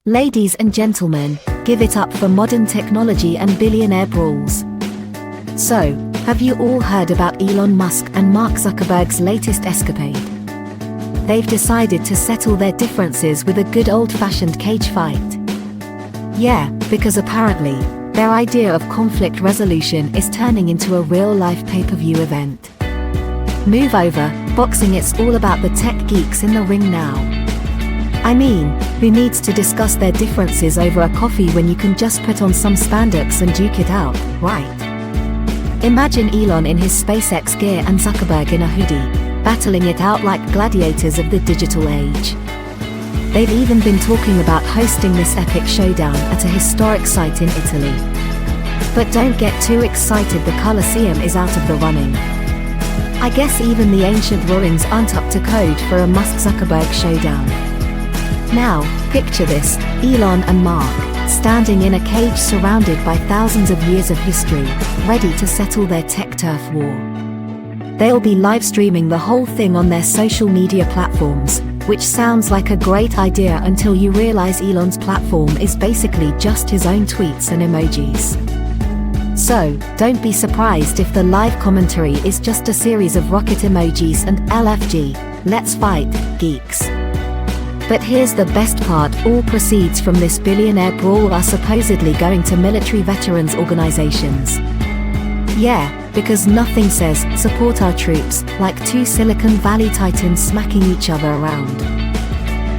Ladies and gentlemen, give it up for modern technology and billionaire brawls. So, have you all heard about Elon Musk and Mark Zuckerberg's latest escapade? They've decided to settle their differences with a good old-fashioned cage fight. Yeah, because apparently, their idea of conflict resolution is turning into a real-life pay-per-view event. Move over, boxing, it's all about the tech geeks in the ring now. I mean, who needs to discuss their differences over a coffee when you can just put on some spandex and duke it out, right? Imagine Elon in his SpaceX gear and Zuckerberg in a hoodie, battling it out like gladiators of the digital age. They've even been talking about hosting this epic showdown at a historic site in Italy. But don't get too excited, the Colosseum is out of the running. I guess even the ancient ruins aren't up to code for a Musk-Zuckerberg showdown. Now, picture this, Elon and Mark, standing in a cage surrounded by thousands of years of history, ready to settle their tech turf war. They'll be live streaming the whole thing on their social media platforms, which sounds like a great idea until you realize Elon's platform is basically just his own tweets and emojis. So, don't be surprised if the live commentary is just a series of rocket emojis and LFG, let's fight, geeks. But here's the best part, all proceeds from this billionaire brawl are supposedly going to military veterans organizations. Yeah, because nothing says, support our troops, like two Silicon Valley titans smacking each other around.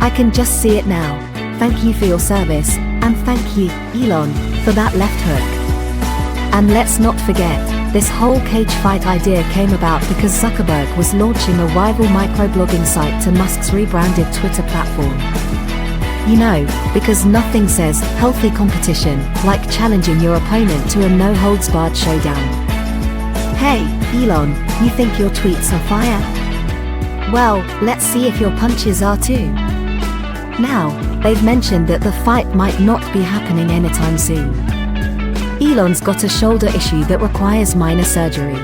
I can just see it now. Thank you for your service, and thank you, Elon, for that left hook. And let's not forget, this whole cage fight idea came about because Zuckerberg was launching a rival microblogging site to Musk's rebranded Twitter platform. You know, because nothing says healthy competition like challenging your opponent to a no-holds-barred showdown. Hey, Elon, you think your tweets are fire? Well, let's see if your punches are too. Now, they've mentioned that the fight might not be happening anytime soon. Elon's got a shoulder issue that requires minor surgery.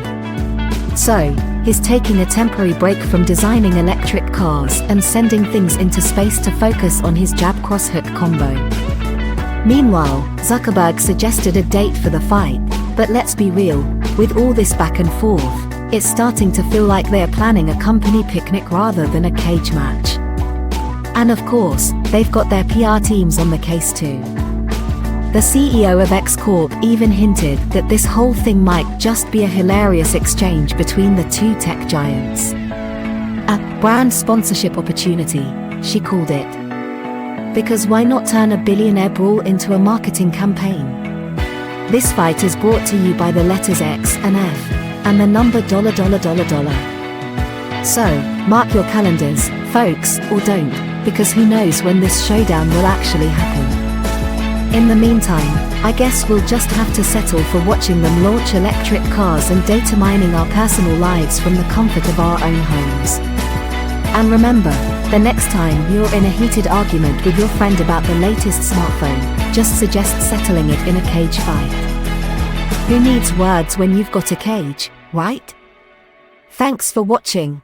So, he's taking a temporary break from designing electric cars and sending things into space to focus on his jab cross-hook combo. Meanwhile, Zuckerberg suggested a date for the fight, but let's be real, with all this back and forth, it's starting to feel like they're planning a company picnic rather than a cage match. And of course, they've got their PR teams on the case too. The CEO of X Corp even hinted that this whole thing might just be a hilarious exchange between the two tech giants. A brand sponsorship opportunity, she called it. Because why not turn a billionaire brawl into a marketing campaign? This fight is brought to you by the letters X and F, and the number $. So, mark your calendars, folks, or don't, because who knows when this showdown will actually happen. In the meantime, I guess we'll just have to settle for watching them launch electric cars and data mining our personal lives from the comfort of our own homes. And remember, the next time you're in a heated argument with your friend about the latest smartphone, just suggest settling it in a cage fight. Who needs words when you've got a cage, right? Thanks for watching.